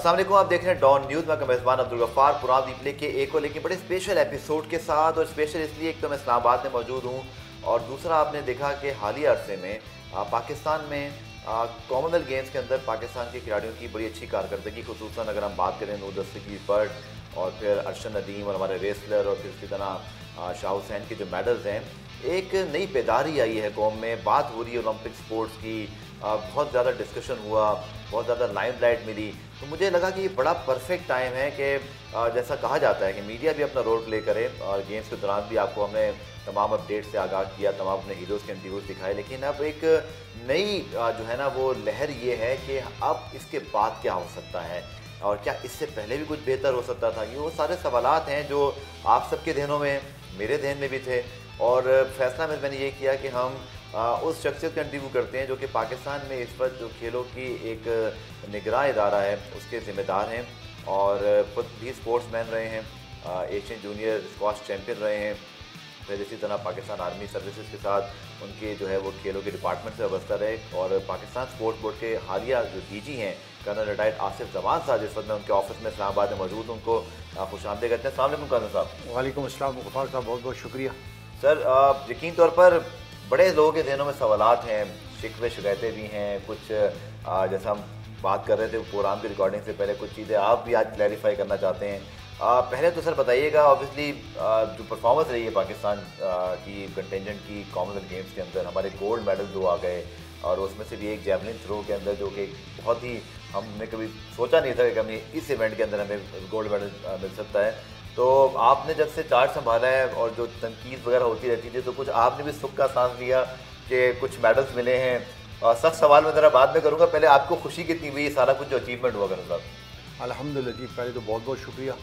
अस्सलाम वालेकुम, आप देख रहे हैं डॉन न्यूज़। मैं मेज़बान अब्दुल गफ्फार पुरान रिप्ले के एक और लेकिन बड़े स्पेशल एपिसोड के साथ। और स्पेशल इसलिए एक तो मैं इस्लामाबाद में मौजूद हूँ और दूसरा आपने देखा कि हालिया अरसे में पाकिस्तान में कॉमनवेल्थ गेम्स के अंदर पाकिस्तान के खिलाड़ियों की बड़ी अच्छी कारकर्दगी, खुसूसन अगर हम बात करें नूर दस्तगीर बट और फिर अरशद नदीम और हमारे रेसलर और फिर इसी तरह शाह हुसैन के जो मेडल्स हैं, एक नई बेदारी आई है कौम में। बात हो रही है ओलंपिक स्पोर्ट्स की, बहुत ज़्यादा डिस्कशन हुआ, बहुत ज़्यादा लाइमलाइट मिली। तो मुझे लगा कि ये बड़ा परफेक्ट टाइम है कि जैसा कहा जाता है कि मीडिया भी अपना रोल प्ले करे और गेम्स के दौरान भी आपको हमने तमाम अपडेट से आगाह किया, तमाम अपने हीरोज़ के इंटरव्यूज़ दिखाए। लेकिन अब एक नई जो है ना वो लहर ये है कि अब इसके बाद क्या हो सकता है और क्या इससे पहले भी कुछ बेहतर हो सकता था। ये वो सारे सवालात हैं जो आप सबके ध्यानों में, मेरे ध्यान में भी थे। और फैसला में मैंने ये किया कि हम उस शख्सियत का इंटरव्यू करते हैं जो कि पाकिस्तान में इस वक्त जो खेलों की एक निगरान इदारा है उसके ज़िम्मेदार हैं और खुद भी स्पोर्ट्समैन रहे हैं, एशियन जूनियर स्क्वाश चैम्पियन रहे हैं। फिर इसी तरह पाकिस्तान आर्मी सर्विसेज के साथ उनके जो है वो खेलों के डिपार्टमेंट से वाबस्ता रहे। और पाकिस्तान स्पोर्ट्स बोर्ड के हालिया जो डीजी हैं कर्नल रिटायर्ड आसिफ जमान साहब, जिस वक्त मैं उनके ऑफिस में इस्लामाबाद में मौजूद हूँ, उनको खुशामदीद करते हैं। अस्सलाम वालेकुम कर्नल साहब। वालेकुम अस्सलाम गफ्फार साहब, बहुत बहुत शुक्रिया। सर, यकीन तौर पर बड़े लोगों के ज़हनों में सवालात हैं, शिकवे शिकायतें भी हैं, कुछ जैसा हम बात कर रहे थे प्रोग्राम की रिकॉर्डिंग से पहले, कुछ चीज़ें आप भी आज क्लैरिफाई करना चाहते हैं। पहले तो सर बताइएगा, ऑब्वियसली जो परफॉर्मेंस रही है पाकिस्तान की कंटेंजेंट की कॉमनवेल्थ गेम्स के अंदर, हमारे गोल्ड मेडल 2 आ गए और उसमें से भी एक जैवलिन थ्रो के अंदर जो कि बहुत ही हमने कभी सोचा नहीं था कि हमें इस इवेंट के अंदर हमें गोल्ड मेडल मिल सकता है। तो आपने जब से चार्ज संभाला है और जो तनकीद वगैरह होती रहती थी, तो कुछ आपने भी सुख का सांस लिया कि कुछ मेडल्स मिले हैं। और सख्त सवाल मैं ज़रा बाद में करूँगा, पहले आपको खुशी कितनी हुई सारा कुछ जो अचीवमेंट हुआ कर्नल साहब? अल्हम्दुलिल्लाह जी, पहले तो बहुत बहुत शुक्रिया।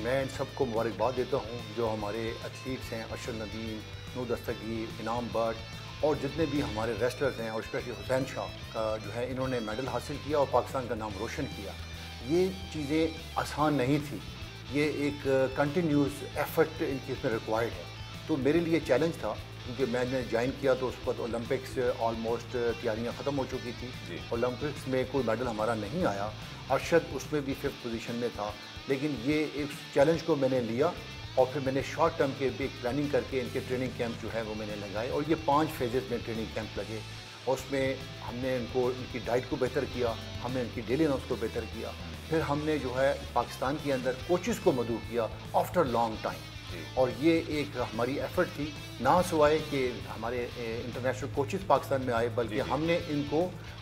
मैं इन सबको मुबारकबाद देता हूँ जो हमारे एथलीट्स हैं, अरशद नदीम, नूर दस्तगीर, इनाम बट और जितने भी हमारे रेसलर्स हैं और स्पेशली हुसैन शाह का जो है इन्होंने मेडल हासिल किया और पाकिस्तान का नाम रोशन किया। ये चीज़ें आसान नहीं थी, ये एक कंटिन्यूस एफर्ट इनकी इसमें रिक्वायर्ड है। तो मेरे लिए चैलेंज था क्योंकि मैंने ज्वाइन किया तो उस वक्त ओलंपिक्स ऑलमोस्ट तैयारियां ख़त्म हो चुकी थी। ओलंपिक्स में कोई मेडल हमारा नहीं आया, अरशद उसमें भी 5th पोजीशन में था। लेकिन ये एक चैलेंज को मैंने लिया और फिर मैंने शॉर्ट टर्म के भी एक प्लानिंग करके इनके ट्रेनिंग कैंप जो है वो मैंने लगाए और ये 5 फेजेस में ट्रेनिंग कैंप लगे। और उसमें हमने इनको इनकी डाइट को बेहतर किया, हमने इनकी डेली नॉस को बेहतर किया, फिर हमने जो है पाकिस्तान के अंदर कोचेज़ को मदऊ किया आफ्टर लॉन्ग टाइम। और ये एक हमारी एफर्ट थी, ना सिवाय कि हमारे इंटरनेशनल कोचेज़ पाकिस्तान में आए, बल्कि हमने इनको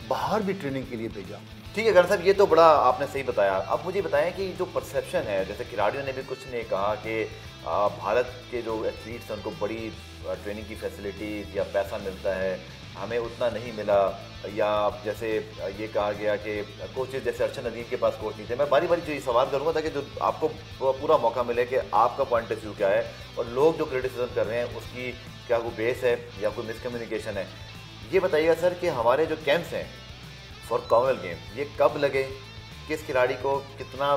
बाहर भी ट्रेनिंग के लिए भेजा। ठीक है कर्नल साहब, ये तो बड़ा आपने सही बताया। अब मुझे बताएं कि जो परसेप्शन है, जैसे खिलाड़ियों ने भी कुछ ने कहा कि भारत के जो एथलीट्स हैं उनको बड़ी ट्रेनिंग की फैसिलिटीज़ या पैसा मिलता है, हमें उतना नहीं मिला, या जैसे ये कहा गया कि कोचेज़ जैसे अरशद नदीम के पास कोच नहीं थे। मैं बारी बारी जो ये सवाल करूँगा ताकि जो आपको पूरा मौका मिले कि आपका पॉइंट ऑफ व्यू क्या है और लोग जो क्रिटिसिज्म कर रहे हैं उसकी क्या कोई बेस है या कोई मिसकम्युनिकेशन है। ये बताइएगा सर कि हमारे जो कैंप्स हैं फॉर कॉमनवेल्थ गेम, ये कब लगे, किस खिलाड़ी को कितना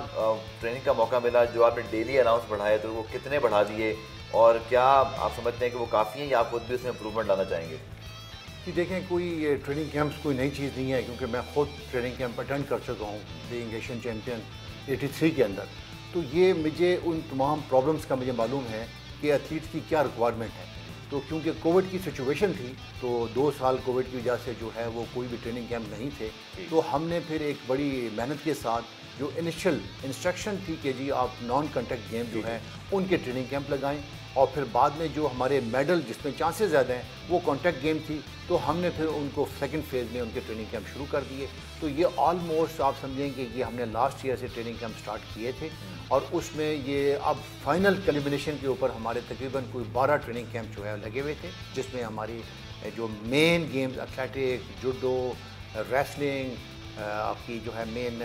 ट्रेनिंग का मौका मिला, जो आपने डेली अलाउंस बढ़ाए तो वो कितने बढ़ा दिए, और क्या आप समझते हैं कि वो काफ़ी हैं या आप खुद भी उसमें इम्प्रूवमेंट लाना चाहेंगे? कि देखें, कोई ट्रेनिंग कैंप्स कोई नई चीज़ नहीं है क्योंकि मैं खुद ट्रेनिंग कैंप अटेंड कर चुका हूँ बीइंग एशियन चैम्पियन 83 के अंदर। तो ये मुझे उन तमाम प्रॉब्लम्स का मुझे मालूम है कि एथलीट्स की क्या रिक्वायरमेंट है। तो क्योंकि कोविड की सिचुएशन थी तो 2 साल कोविड की वजह से जो है वो कोई भी ट्रेनिंग कैंप नहीं थे। तो हमने फिर एक बड़ी मेहनत के साथ जो इनिशियल इंस्ट्रक्शन थी कि जी आप नॉन कॉन्टैक्ट गेम जो है उनके ट्रेनिंग कैंप लगाएं, और फिर बाद में जो हमारे मेडल जिसमें चांसेस ज़्यादा हैं वो कॉन्टैक्ट गेम थी, तो हमने फिर उनको सेकंड फेज़ में उनके ट्रेनिंग कैंप शुरू कर दिए। तो ये ऑलमोस्ट आप समझेंगे कि हमने लास्ट ईयर से ट्रेनिंग कैंप स्टार्ट किए थे और उसमें ये अब फाइनल कलिब्रेशन के ऊपर हमारे तकरीबन कोई 12 ट्रेनिंग कैंप जो है लगे हुए थे, जिसमें हमारी जो main games athletic, judo, wrestling, आपकी जो है मेन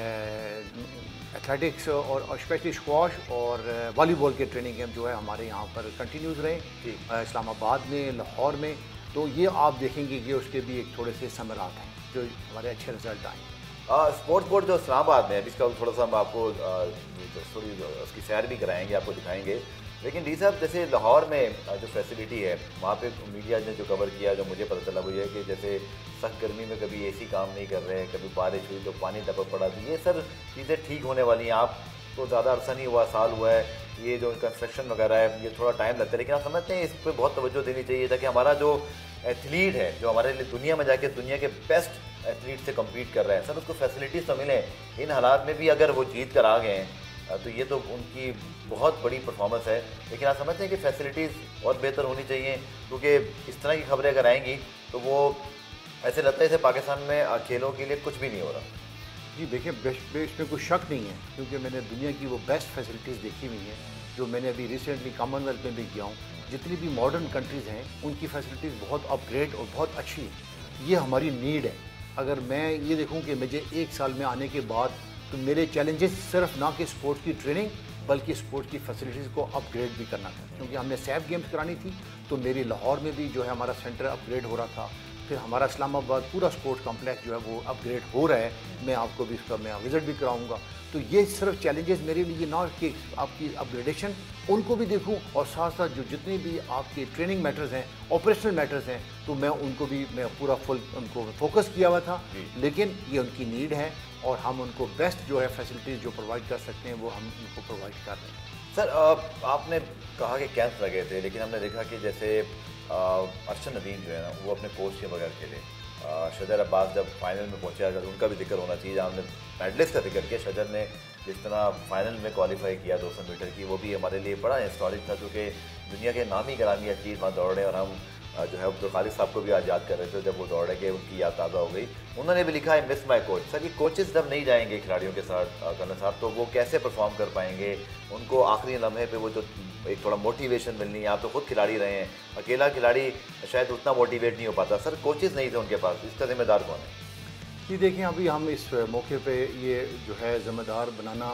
एथलेटिक्स और स्पेशली स्क्वाश और वॉलीबॉल के ट्रेनिंग कैंप जो है हमारे यहाँ पर कंटिन्यूज़ रहे इस्लामाबाद में, लाहौर में। तो ये आप देखेंगे कि उसके भी एक थोड़े से समरात हैं जो हमारे अच्छे रिजल्ट आए। स्पोर्ट्स बोर्ड जो इस्लामाबाद में है, इसका थोड़ा सा हम आपको थोड़ी उसकी सैर भी कराएंगे, आपको दिखाएंगे। लेकिन डी साहब, जैसे लाहौर में जो फैसिलिटी है वहाँ पे मीडिया ने जो कवर किया, जो मुझे पता चला वो ये है कि जैसे सख्त गर्मी में कभी एसी काम नहीं कर रहे हैं, कभी बारिश हुई तो पानी टपक पड़ा, तो ये सर चीज़ें ठीक होने वाली हैं। आप तो ज़्यादा अरसा नहीं हुआ, साल हुआ है, ये जो कंस्ट्रक्शन वगैरह है ये थोड़ा टाइम लगता है, लेकिन आप समझते हैं इस पर बहुत तवज्जो देनी चाहिए ताकि हमारा जो एथलीट है, जो हमारे लिए दुनिया में जाके दुनिया के बेस्ट एथलीट से कम्पीट कर रहे हैं, सर उसको फैसिलिटीज़ तो मिलें। इन हालात में भी अगर वो जीत कर आ गए हैं तो ये तो उनकी बहुत बड़ी परफॉर्मेंस है, लेकिन आप समझते हैं कि फैसिलिटीज़ और बेहतर होनी चाहिए, क्योंकि इस तरह की खबरें अगर आएंगी तो वो ऐसे लगता है जैसे पाकिस्तान में खेलों के लिए कुछ भी नहीं हो रहा। जी देखिए, इसमें कोई शक नहीं है, क्योंकि मैंने दुनिया की वो बेस्ट फैसिलिटीज़ देखी हुई हैं, जो मैंने अभी रिसेंटली कॉमनवेल्थ में भी किया हूँ। जितनी भी मॉडर्न कंट्रीज़ हैं उनकी फैसिलिटीज़ बहुत अपग्रेड और बहुत अच्छी है। ये हमारी नीड है। अगर मैं ये देखूँ कि मुझे 1 साल में आने के बाद तो मेरे चैलेंजेस सिर्फ ना कि स्पोर्ट्स की ट्रेनिंग बल्कि स्पोर्ट्स की फैसिलिटीज़ को अपग्रेड भी करना था, क्योंकि हमने सैफ गेम्स करानी थी तो मेरी लाहौर में भी जो है हमारा सेंटर अपग्रेड हो रहा था। फिर हमारा इस्लामाबाद पूरा स्पोर्ट्स कॉम्प्लेक्स जो है वो अपग्रेड हो रहा है, मैं आपको भी इसका मैं विज़िट भी कराऊंगा। तो ये सिर्फ चैलेंजेस मेरे लिए ना कि आपकी अपग्रेडेशन उनको भी देखूं और साथ साथ जो जितने भी आपके ट्रेनिंग मैटर्स हैं, ऑपरेशनल मैटर्स हैं, तो मैं उनको भी मैं पूरा फुल उनको फोकस किया हुआ था। लेकिन ये उनकी नीड है और हम उनको बेस्ट जो है फैसिलिटीज़ जो प्रोवाइड कर सकते हैं वो हम उनको प्रोवाइड कर रहे हैं। सर आपने कहा कि कैंप लगे थे, लेकिन हमने देखा कि जैसे अरशद नदीम जो है ना वो अपने कोच के बगैर खेले। शजर अब्बास जब फाइनल में पहुंचे, अगर उनका भी जिक्र होना चाहिए, हमने मेडलिस्ट का जिक्र किया। शजर ने जिस तरह फाइनल में क्वालिफाई किया 200 मीटर की, वो भी हमारे लिए बड़ा हिस्टोरिक था, क्योंकि दुनिया के नामी गिरामी एथलीट वहाँ दौड़ रहे और हम जो है अब्दुल खालिद साहब को भी आज याद कर रहे थे जब वो दौड़े के उनकी याद ताज़ा हो गई। उन्होंने भी लिखा है मिस माई कोच। सर ये कोचेस जब नहीं जाएंगे खिलाड़ियों के साथ कर्नल साहब, तो वो कैसे परफॉर्म कर पाएंगे? उनको आखिरी लम्हे पे वो जो एक थोड़ा मोटिवेशन मिलनी है, आप तो खुद खिलाड़ी रहे हैं, अकेला खिलाड़ी शायद उतना मोटिवेट नहीं हो पाता। सर कोचेस नहीं थे उनके पास, इसका जिम्मेदार कौन है? जी देखिए, अभी हम इस मौके पे ये जो है ज़िम्मेदार बनाना,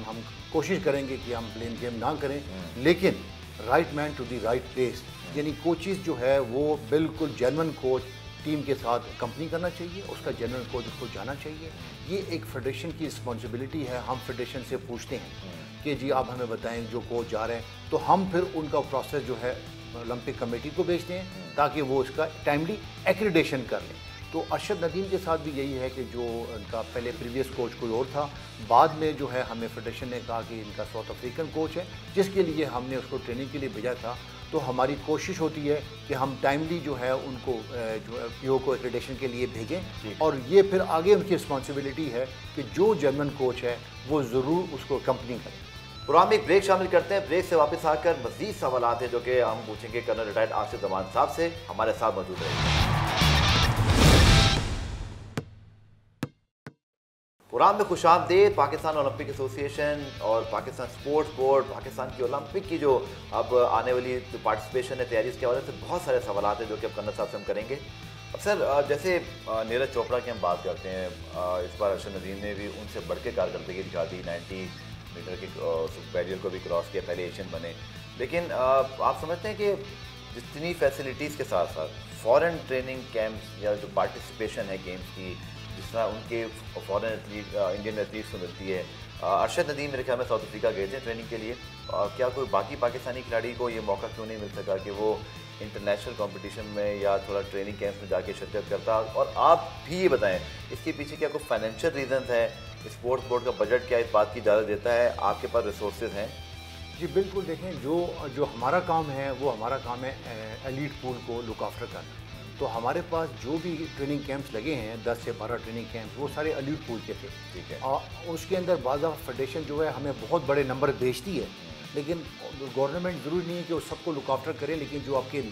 हम कोशिश करेंगे कि हम ब्लेम गेम ना करें, लेकिन right man to the right place, यानी कोचेस जो है वो बिल्कुल जेन्युइन कोच टीम के साथ कंपनी करना चाहिए, उसका जेन्युइन कोच उसको जाना चाहिए। ये एक फेडरेशन की रिस्पॉन्सिबिलिटी है। हम फेडरेशन से पूछते हैं कि जी आप हमें बताएं जो कोच जा रहे हैं, तो हम फिर उनका प्रोसेस जो है ओलंपिक कमेटी को भेजते हैं ताकि वो उसका टाइमली एक्रीडेशन कर लें। तो अरशद नदीम के साथ भी यही है कि जो उनका पहले प्रीवियस कोच कोई और था, बाद में जो है हमें फेडरेशन ने कहा कि इनका साउथ अफ्रीकन कोच है जिसके लिए हमने उसको ट्रेनिंग के लिए भेजा था। तो हमारी कोशिश होती है कि हम टाइमली जो है उनको जो पीओ को एक्रेडिटेशन के लिए भेजें, और ये फिर आगे उनकी रिस्पॉन्सिबिलिटी है कि जो जर्मन कोच है वो ज़रूर उसको कंपनी करें। प्रोग्राम में एक ब्रेक शामिल करते हैं। ब्रेक से वापस आकर मज़ीद सवालात हैं जो कि हम पूछेंगे कर्नल रिटायर्ड आसिफ जमान साहब से। हमारे साथ मौजूद रहेंगे। प्रोग्राम में खुशामदीद। पाकिस्तान ओलंपिक एसोसिएशन और पाकिस्तान स्पोर्ट्स बोर्ड, पाकिस्तान की ओलंपिक की जो अब आने वाली जो पार्टिसिपेशन है, तैयारी, इसके हवाले से बहुत सारे सवाल हैं जो कि अब कर्नल साहब से हम करेंगे। अब सर जैसे नीरज चोपड़ा की हम बात करते हैं, इस बार अरशद नदीम ने भी उनसे बढ़ के कारकर्दगी दिखा दी, 90 मीटर के बैरियर को भी क्रॉस किया, पहले एशियन बने। लेकिन आप समझते हैं कि जितनी फैसिलिटीज़ के साथ साथ फॉरेन ट्रेनिंग कैंप्स या जो पार्टिसिपेशन है गेम्स की, जिस तरह उनके फॉरेन एथलीट इंडियन एथलीट्स को मिलती है, अरशद नदीम मेरे ख्याल में साउथ अफ्रीका गए थे ट्रेनिंग के लिए, क्या कोई बाकी पाकिस्तानी खिलाड़ी को ये मौका क्यों नहीं मिल सका कि वो इंटरनेशनल कंपटीशन में या थोड़ा ट्रेनिंग कैंप में जाके शिरकत करता? और आप भी ये बताएं इसके पीछे क्या कोई फाइनेंशियल रीजन है? स्पोर्ट्स बोर्ड का बजट क्या इस बात की इजाज़त देता है? आपके पास रिसोर्सेज हैं? जी बिल्कुल, देखें जो हमारा काम है वो हमारा काम है एलीट पूल को लुक आफ्टर करना। तो हमारे पास जो भी ट्रेनिंग कैंप्स लगे हैं, 10 से 12 ट्रेनिंग कैंप्स, वो सारे एलीट पूल के थे। ठीक है। और उसके अंदर बाज़ फेडरेशन जो है हमें बहुत बड़े नंबर भेजती है, लेकिन गवर्नमेंट ज़रूरी नहीं है कि वो सबको लुक आफ्टर करे, लेकिन जो आपके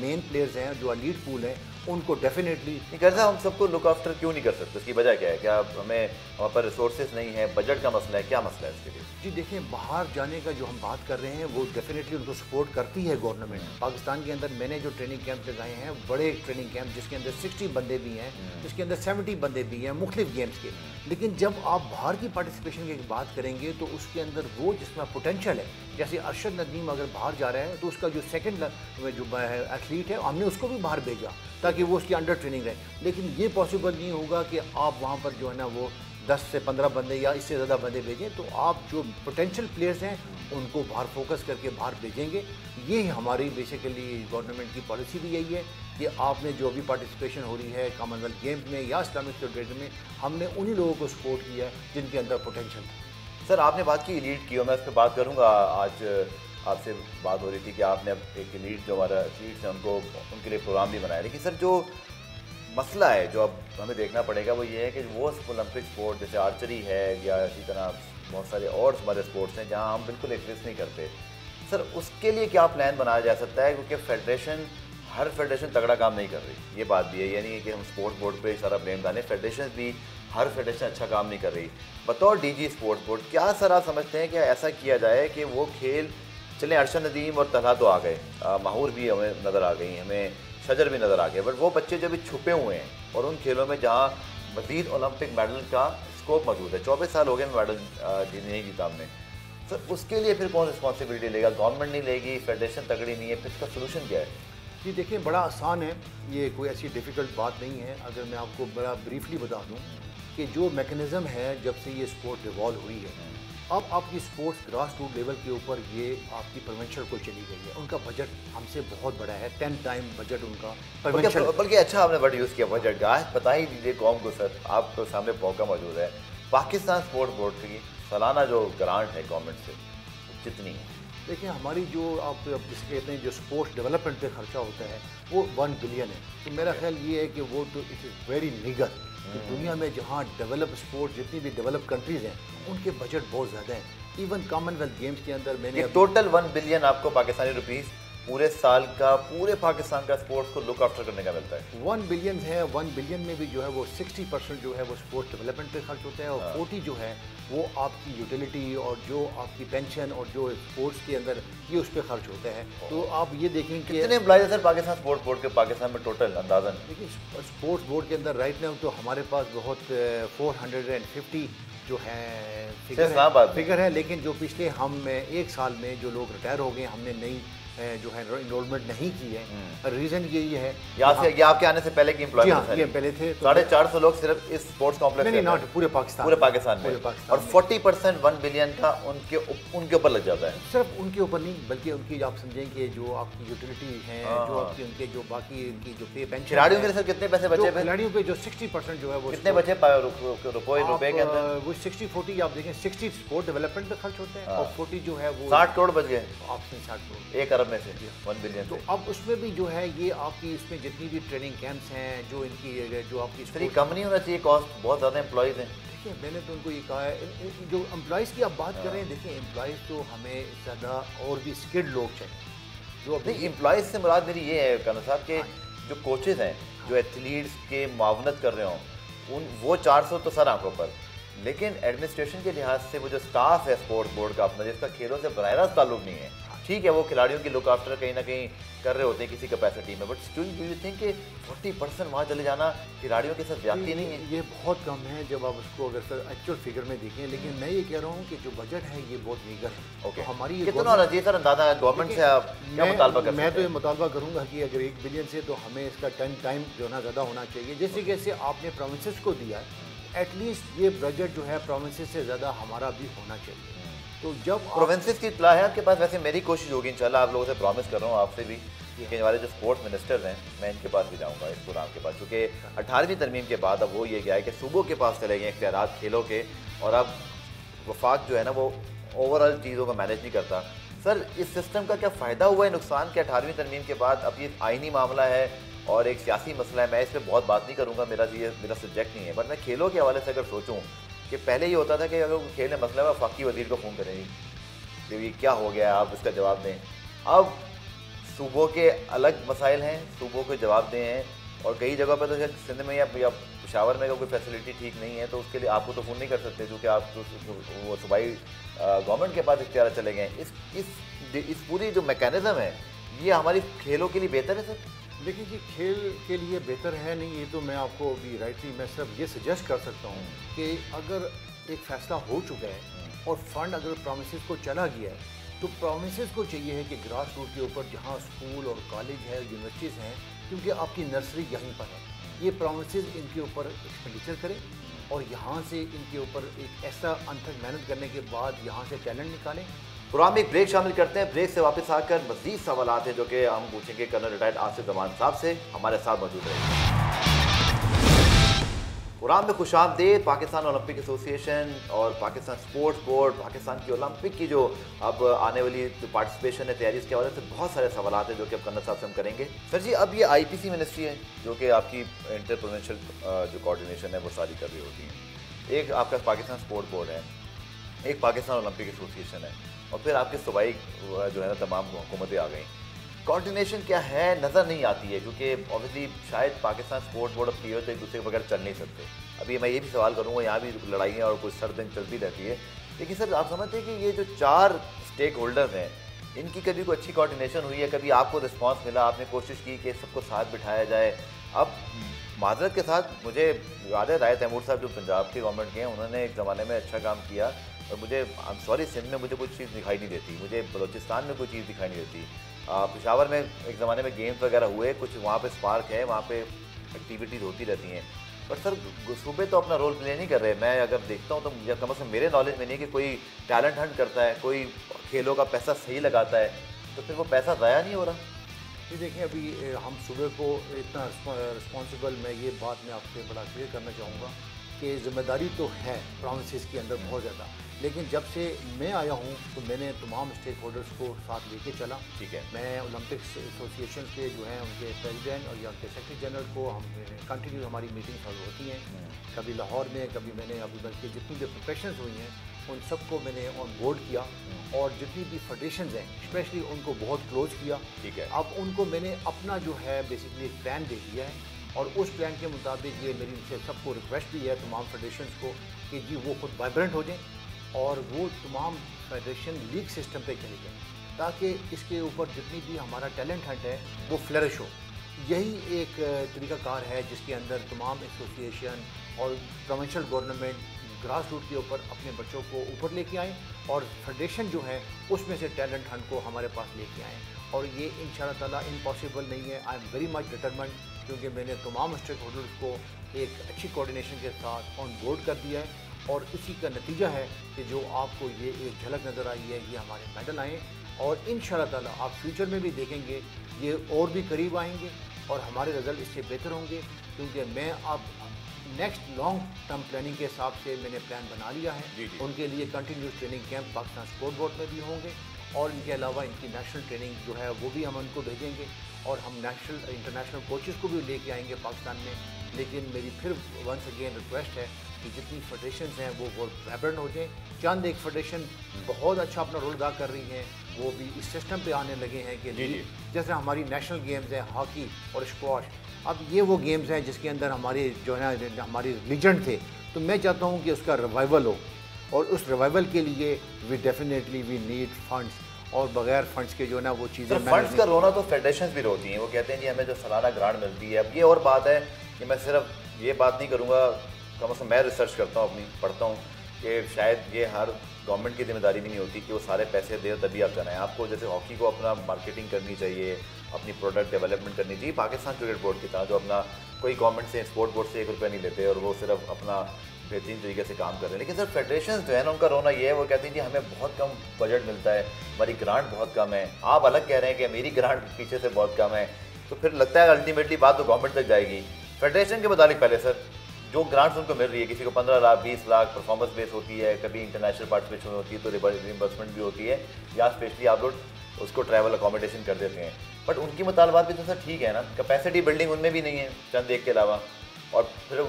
मेन प्लेयर्स हैं, जो एलीट पूल हैं, उनको डेफिनेटली कर साहब हम सबको लुक आफ्टर क्यों नहीं कर सकते? इसकी वजह क्या है? क्या हमें हमारे पास रिसोर्सेज नहीं है, बजट का मसला है, क्या मसला है इसके लिए? जी देखिए, बाहर जाने का जो हम बात कर रहे हैं वो डेफिनेटली उनको सपोर्ट करती है गवर्नमेंट। पाकिस्तान के अंदर मैंने जो ट्रेनिंग कैंप लगाए हैं, बड़े ट्रेनिंग कैंप जिसके अंदर 60 बंदे भी हैं, जिसके अंदर 70 बंदे भी हैं मुख्तलिफ गेम्स के। लेकिन जब आप बाहर की पार्टिसिपेशन की बात करेंगे तो उसके अंदर वो जिसमें पोटेंशियल है, जैसे अरशद नदीम अगर बाहर जा रहा है तो उसका जो सेकंड जो एथलीट है हमने उसको भी बाहर भेजा ताकि वो उसकी अंडर ट्रेनिंग रहे। लेकिन ये पॉसिबल नहीं होगा कि आप वहाँ पर जो है ना वो 10 से 15 बंदे या इससे ज़्यादा बंदे भेजें, तो आप जो पोटेंशियल प्लेयर्स हैं उनको बाहर फोकस करके बाहर भेजेंगे। ये हमारी बेसिकली गवर्नमेंट की पॉलिसी भी यही है कि आपने जो भी पार्टिसिपेशन हो रही है कॉमनवेल्थ गेम्स में या इस्लामिक फेडरेशन में, हमने उन्हीं लोगों को सपोर्ट किया है जिनके अंदर पोटेंशियल है। सर आपने बात की लीड की, और मैं इस पर बात करूँगा। आज आपसे बात हो रही थी कि आपने अब एक लीड जो हमारा एथलीट्स हैं उनको उनके लिए प्रोग्राम भी बनाया, लेकिन सर जो मसला है जो अब हमें देखना पड़ेगा वो ये है कि वो ओलंपिक स्पोर्ट जैसे आर्चरी है या इसी तरह बहुत सारे और हमारे स्पोर्ट्स हैं जहां हम बिल्कुल एक्सरसाइज नहीं करते, सर उसके लिए क्या प्लान बनाया जा सकता है? क्योंकि हर फेडरेशन तगड़ा काम नहीं कर रही, ये बात भी है। यानी कि हम स्पोर्ट्स बोर्ड पे सारा ब्लेम डालें, फेडरेशन भी हर फेडरेशन अच्छा काम नहीं कर रही। बतौर डीजी स्पोर्ट्स बोर्ड क्या सर आप समझते हैं कि ऐसा किया जाए कि वो खेल चलें? अरशद नदीम और तलहा तो आ गए, माहूर भी हमें नज़र आ गई, हमें शजर भी नज़र आ गए, बट वो बच्चे जो भी छुपे हुए हैं और उन खेलों में जहाँ मज़ीद ओलंपिक मेडल का स्कोप मौजूद है, 24 साल हो गए मेडल नहीं जीता हमने, सर उसके लिए फिर कौन रिस्पॉन्सिबिलिटी लेगा? गवर्नमेंट नहीं लेगी, फेडरेशन तगड़ी नहीं है, फिर इसका सोल्यूशन क्या है? जी देखिए, बड़ा आसान है, ये कोई ऐसी डिफ़िकल्ट बात नहीं है। अगर मैं आपको बड़ा ब्रीफली बता दूं कि जो मैकेनिज़्म है जब से ये स्पोर्ट इवॉल्व हुई है, अब आपकी स्पोर्ट्स ग्रास रूट लेवल के ऊपर ये आपकी प्रोविंशियल को चली गई है। उनका बजट हमसे बहुत बड़ा है, 10 टाइम बजट उनका प्रोविंशियल। बल्कि अच्छा आपने वर्ड यूज़ किया बजट का। आज बता ही दीजिए कौम को सर, आपको सामने मौका मौजूद है, पाकिस्तान स्पोर्ट्स बोर्ड की सालाना जो ग्रांट है गवर्नमेंट से कितनी है? देखिए, हमारी जो आप जिसे कहते हैं जो स्पोर्ट्स डेवलपमेंट पे खर्चा होता है वो 1 बिलियन है। तो मेरा ख्याल ये है कि वो तो इट इज़ वेरी निगर कि दुनिया में जहाँ डेवलप स्पोर्ट्स जितनी भी डेवलप कंट्रीज़ हैं उनके बजट बहुत ज़्यादा हैं। इवन कॉमनवेल्थ गेम्स के अंदर मैंने टोटल 1 बिलियन आपको पाकिस्तानी रुपीस पूरे साल का पूरे पाकिस्तान का स्पोर्ट्स को लुक आफ्टर करने का मिलता है। 1 बिलियन है, 1 बिलियन में भी जो है वो 60% जो है वो स्पोर्ट्स डेवलपमेंट पे खर्च होता है और 40 जो है वो आपकी यूटिलिटी और जो आपकी पेंशन और जो स्पोर्ट्स के अंदर ये उस पर खर्च होता है। तो आप ये देखें कि कितने employees sir Pakistan sports board के पाकिस्तान में टोटल अंदाजन? देखिए, स्पोर्ट्स बोर्ड के अंदर राइट नाउ तो हमारे पास बहुत 450 जो है फिगर है, लेकिन जो पिछले हम 1 साल में जो लोग रिटायर हो गए, हमने नई जो है इनरोलमेंट नहीं की है। रीज़न यही है ये आपके आने से पहले की एम्प्लॉयमेंट ये पहले थे 450 लोग सिर्फ इस स्पोर्ट्स कॉम्प्लेक्स में, नहीं पूरे पाकिस्तान में और 40% 1 बिलियन का उनके ऊपर लग जाता है। सिर्फ उनके ऊपर नहीं बल्कि उनकी आप समझें कि जो आपकी यूटिलिटी है, जो आपकी उनके जो बाकी उनकी जो पे पेंशन, खिलाड़ियों के सर कितने पैसे बचे? खिलाड़ियों पे जो 60% जो है वो कितने बचे रुपए के अंदर? वो 60-40 आप देखें, 60 स्पोर्ट डेवलपमेंट पे खर्च होते हैं और 40 जो है वो 60 करोड़ बच गए आपसे 60 करोड़ 1 अरब में से 1 बिलियन। तो अब उसमें भी जो है ये आपकी इसमें जितनी भी ट्रेनिंग कैंप्स हैं जो इनकी जो आपकी सर ये कम नहीं होना चाहिए कॉस्ट? बहुत ज़्यादा एम्प्लॉइज़ हैं। देखिए, मैंने तो उनको ये कहा है, जो एम्प्लॉइज़ की आप बात करें, देखिए एम्प्लॉइज़ तो हमें ज़्यादा और भी स्किल्ड लोग चाहिए। जो नहीं, एम्प्लॉइज़ से मुराद मेरी ये है कानून साहब के जो कोचेज़ हैं जो एथलीट्स के मावनत कर रहे हों, वो 400 तो सर आंखों पर, लेकिन एडमिनिस्ट्रेशन के लिहाज से वो जो स्टाफ है स्पोर्ट्स बोर्ड का अपना जिसका खेलों से बराह रास्त ताल्लुक नहीं है, ठीक है वो खिलाड़ियों की लुक आफ्टर कहीं ना कहीं कर रहे होते हैं किसी कैपेसिटी में, but still do you think कि 40% वहाँ चले जाना खिलाड़ियों के साथ ज्यादती नहीं है? ये बहुत कम है जब आप उसको अगर सर एक्चुअल फिगर में देखें, लेकिन मैं ये कह रहा हूँ कि जो बजट है ये बहुत मीगर है। ओके, तो हमारी कितना होना चाहिए सर अंदाजा गवर्नमेंट से? आप क्या मुतालबा कर सकते हैं? मैं तो ये मुतालबा करूँगा कि अगर 1 बिलियन से तो हमें इसका 10 टाइम जो है ना ज़्यादा होना चाहिए। जैसे कैसे आपने प्रोविंसेस को दिया है, एटलीस्ट ये बजट जो है प्रोविंसेस से ज़्यादा हमारा भी होना चाहिए। तो जब प्रोविंसेस की इत्तला है आपके पास? वैसे मेरी कोशिश होगी इंशाल्लाह, आप लोगों से प्रॉमिस कर रहा हूँ, आपसे भी कि हमारे जो स्पोर्ट्स मिनिस्टर्स हैं मैं इनके पास भी जाऊँगा इस प्रोग्राम के पास, क्योंकि 18वीं तरमीम के बाद अब वो ये क्या है कि सूबों के पास चले गए इख्तियारात खेलों के, और अब वफाक जो है ना वो ओवरऑल चीज़ों को मैनेज नहीं करता। सर इस सिस्टम का क्या फ़ायदा हुआ है, नुकसान? के 18वीं तरमीम के बाद अब ये आइनी मामला है और एक सियासी मसला है, मैं इस पर बहुत बात नहीं करूँगा, मेरा सब्जेक्ट नहीं है, बट मैं खेलों के हवाले से अगर सोचूँ कि पहले ये होता था कि अगर खेल में मसला है वफाकी वज़ीर को फ़ोन करेंगे कि ये क्या हो गया आप इसका जवाब दें। अब सूबों के अलग मसाइल हैं, सूबों को जवाब दें हैं, और कई जगह पर तो शायद सिंध में या पेशावर में कोई फैसिलिटी ठीक नहीं है, तो उसके लिए आपको तो फ़ोन नहीं कर सकते क्योंकि आप वो सूबाई गवर्नमेंट के पास इख्तियार चले गए। इस पूरी जो मैकेनिज़्म है ये हमारी खेलों के लिए बेहतर है सर? देखिए जी, खेल के लिए बेहतर है नहीं, ये तो मैं आपको अभी राइटली मैं सिर्फ ये सजेस्ट कर सकता हूँ कि अगर एक फ़ैसला हो चुका है और फंड अगर प्रोमिसेस को चला गया है तो प्रोमिसेस को चाहिए है कि ग्रास रूट के ऊपर जहाँ स्कूल और कॉलेज है, यूनिवर्सिटीज़ हैं, क्योंकि आपकी नर्सरी यहीं पर है, ये प्रोमिसेस इनके ऊपर एक्सपेंडिचर करें और यहाँ से इनके ऊपर एक ऐसा अनथक मेहनत करने के बाद यहाँ से टैलेंट निकालें। प्रोग्राम में एक ब्रेक शामिल करते हैं। ब्रेक से वापस आकर मजीद सवालात हैं जो कि हम पूछेंगे कर्नल रिटायर्ड आसिफ जमान साहब से। हमारे साथ मौजूद रहेंगे। प्रोग्राम में खुशामदीद। पाकिस्तान ओलंपिक एसोसिएशन और पाकिस्तान स्पोर्ट्स बोर्ड, पाकिस्तान की ओलंपिक की जो अब आने वाली जो पार्टिसिपेशन है, तैयारी, इसके हवाले से बहुत सारे सवाल हैं जो कि अब कर्नल साहब से हम करेंगे। सर जी, अब ये IPC मिनिस्ट्री है जो कि आपकी इंटर प्रोविंशियल जो कोऑर्डिनेशन है वो सारी कर रही होती है। एक आपका पाकिस्तान स्पोर्ट्स बोर्ड है, एक पाकिस्तान ओलंपिक एसोसिएशन है, और फिर आपके सूबाई जो है ना तमाम हुकूमतें आ गई। कोऑर्डिनेशन क्या है नज़र नहीं आती है, क्योंकि ऑब्वियसली शायद पाकिस्तान स्पोर्ट्स बोर्ड और PO तो एक दूसरे के बगैर चल नहीं सकते। अभी मैं ये भी सवाल करूँगा, यहाँ भी लड़ाइयाँ और कुछ सर्दिंग चलती रहती है, लेकिन सर आप समझते हैं कि ये जो 4 स्टेक होल्डर्स हैं, इनकी कभी कोई अच्छी कोऑर्डिनेशन हुई है? कभी आपको रिस्पॉन्स मिला, आपने कोशिश की कि सबको साथ बिठाया जाए? अब माजरत के साथ मुझे याद है राय तैमूर साहब जो पंजाब के गवर्नमेंट के हैं, उन्होंने एक ज़माने में अच्छा काम किया, और मुझे सॉरी सिंध में मुझे कुछ चीज़ दिखाई नहीं देती, मुझे बलोचिस्तान में कोई चीज़ दिखाई नहीं देती। पेशावर में एक ज़माने में गेम्स वगैरह हुए, कुछ वहाँ पे स्पार्क है, वहाँ पे एक्टिविटीज़ होती रहती हैं, पर सर सूबे तो अपना रोल प्ले नहीं कर रहे। मैं अगर देखता हूँ तो मुझे कम से कम मेरे नॉलेज में नहीं है कि कोई टैलेंट हंट करता है, कोई खेलों का पैसा सही लगाता है, तो फिर वो पैसा ज़ाया नहीं हो रहा। ये देखें, अभी हम सुबह को इतना रिस्पॉन्सिबल, मैं ये बात मैं आपसे बड़ा क्लियर करना चाहूँगा कि ज़िम्मेदारी तो है प्रोविंसेस के अंदर बहुत ज़्यादा, लेकिन जब से मैं आया हूँ तो मैंने तमाम स्टेक होल्डर्स को साथ लेके चला। ठीक है। मैं ओलंपिक्स एसोसिएशन के जो हैं उनके प्रेसिडेंट और या उनके सेक्रेटरी जनरल को हम कंटिन्यू हमारी मीटिंग्स होती हैं, कभी लाहौर में, कभी मैंने अभी बल्कि जितनी भी प्रोफेशनल्स हुई हैं उन सबको मैंने ऑन बोर्ड किया, और जितनी भी फेडरेशंस हैं स्पेशली उनको बहुत क्लोज किया। ठीक है। अब उनको मैंने अपना जो है बेसिकली एक प्लान दे दिया है, और उस प्लान के मुताबिक ये मेरी उनसे सबको रिक्वेस्ट भी है तमाम फेडरेशंस को कि जी वो खुद वाइब्रेंट हो जाएं और वो तमाम फेडरेशन लीग सिस्टम पे चले जाएं, ताकि इसके ऊपर जितनी भी हमारा टैलेंट हंट है वो फ्लरिश हो। यही एक तरीक़ाकार है जिसके अंदर तमाम एसोसिएशन और प्रोविंशियल गवर्नमेंट ग्रास रूट के ऊपर अपने बच्चों को ऊपर लेके आएँ, और फेडरेशन जो है उसमें से टैलेंट हंट को हमारे पास लेके आएँ। और ये इंशाअल्लाह ताला इम्पॉसिबल नहीं है। I am very much determined, क्योंकि मैंने तमाम स्टेक होल्डर्स को एक अच्छी कोऑर्डिनेशन के साथ ऑन बोर्ड कर दिया है, और इसी का नतीजा है कि जो आपको ये एक झलक नज़र आई है, ये हमारे मेडल आए, और इंशाअल्लाह ताला आप फ्यूचर में भी देखेंगे ये और भी करीब आएंगे और हमारे रिज़ल्ट इससे बेहतर होंगे, क्योंकि मैं अब नेक्स्ट लॉन्ग टर्म प्लानिंग के हिसाब से मैंने प्लान बना लिया है। जी। उनके लिए continuous training camp Pakistan sport board में भी होंगे, और इनके अलावा इनकी नेशनल ट्रेनिंग जो है वो भी हम उनको भेजेंगे, और हम नेशनल इंटरनेशनल कोचेज़ को भी लेके आएंगे पाकिस्तान में। लेकिन मेरी फिर वंस अगेन रिक्वेस्ट है कि जितनी फेडरेशंस हैं वो वाइब्रेंट हो जाएँ। चंद एक फेडरेशन बहुत अच्छा अपना रोल अदा कर रही हैं, वो भी इस सिस्टम पे आने लगे हैं कि जैसे हमारी नेशनल गेम्स हैं हॉकी और स्क्वॉश, अब ये वो गेम्स हैं जिसके अंदर हमारे जो है ना हमारे लीजेंड थे, तो मैं चाहता हूँ कि उसका रिवाइवल हो, और उस रिवाइवल के लिए we definitely we need funds, और बगैर फंड्स के जो है ना वो चीज़ें फंड्स का रोना तो फेडरेशन भी रोती हैं। वो कहते हैं जी हमें जो सालाना ग्रांट मिलती है। अब ये और बात है कि मैं सिर्फ ये बात नहीं करूँगा, कम से कम मैं रिसर्च करता हूँ, अपनी पढ़ता हूँ कि शायद ये हर गवर्नमेंट की जिम्मेदारी भी नहीं होती कि वो सारे पैसे दे तभी आप चलाएं। आपको जैसे हॉकी को अपना मार्केटिंग करनी चाहिए, अपनी प्रोडक्ट डेवलपमेंट करनी चाहिए, पाकिस्तान क्रिकेट बोर्ड की तरह जो अपना कोई गवर्नमेंट से स्पोर्ट बोर्ड से 1 रुपया नहीं लेते और वो सिर्फ अपना बेहतरीन तरीके से काम कर रहे हैं। लेकिन सर फेडरेशन जो है ना उनका रोना ये है, वो कहते हैं कि हमें बहुत कम बजट मिलता है, हमारी ग्रांट बहुत कम है। आप अलग कह रहे हैं कि मेरी ग्रांट पीछे से बहुत कम है, तो फिर लगता है अल्टीमेटली बात तो गवर्नमेंट तक जाएगी। फेडरेशन के मुताबिक पहले सर जो ग्रांट्स उनको मिल रही है, किसी को 15 लाख 20 लाख परफॉर्मेंस बेस होती है, कभी इंटरनेशनल पार्टिसिपेशन होती है तो रिइंबर्समेंट भी होती है, या स्पेशली आप लोग उसको ट्रैवल अकोमोडेशन कर देते हैं। बट उनकी मुतालबात भी तो सर ठीक है ना, कैपेसिटी बिल्डिंग उनमें भी नहीं है चंद एक के अलावा, और फिर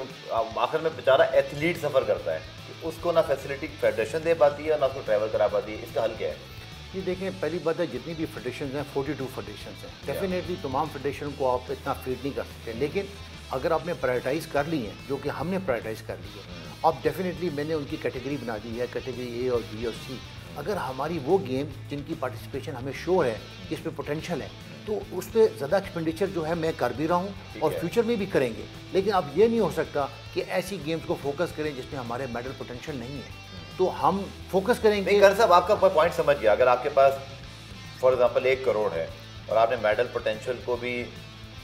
आखिर में बेचारा एथलीट सफ़र करता है कि उसको ना फैसिलिटी फेडरेशन दे पाती है ना उसको ट्रैवल करा पाती है। इसका हल क्या है? ये देखें, पहली बात है जितनी भी फेडरेशन हैं 42 फेडरेशन हैं, डेफिनेटली तमाम फेडरेशन को आप इतना फीड नहीं कर सकते, लेकिन अगर आपने प्रायोरिटाइज़ कर ली है, जो कि हमने प्रायोरिटाइज़ कर ली है, अब डेफिनेटली मैंने उनकी कैटेगरी बना दी है, कैटेगरी A और B और C। अगर हमारी वो गेम जिनकी पार्टिसिपेशन हमें श्योर है कि इस पर पोटेंशियल है, तो उस पर ज़्यादा एक्सपेंडिचर जो है मैं कर भी रहा हूँ और फ्यूचर में भी करेंगे। लेकिन अब ये नहीं हो सकता कि ऐसी गेम्स को फोकस करें जिसमें हमारे मेडल पोटेंशियल नहीं है, तो हम फोकस करेंगे। नहीं कर साहब, आपका पॉइंट समझ गया। अगर आपके पास फॉर एग्जांपल 1 करोड़ है और आपने मेडल पोटेंशियल को भी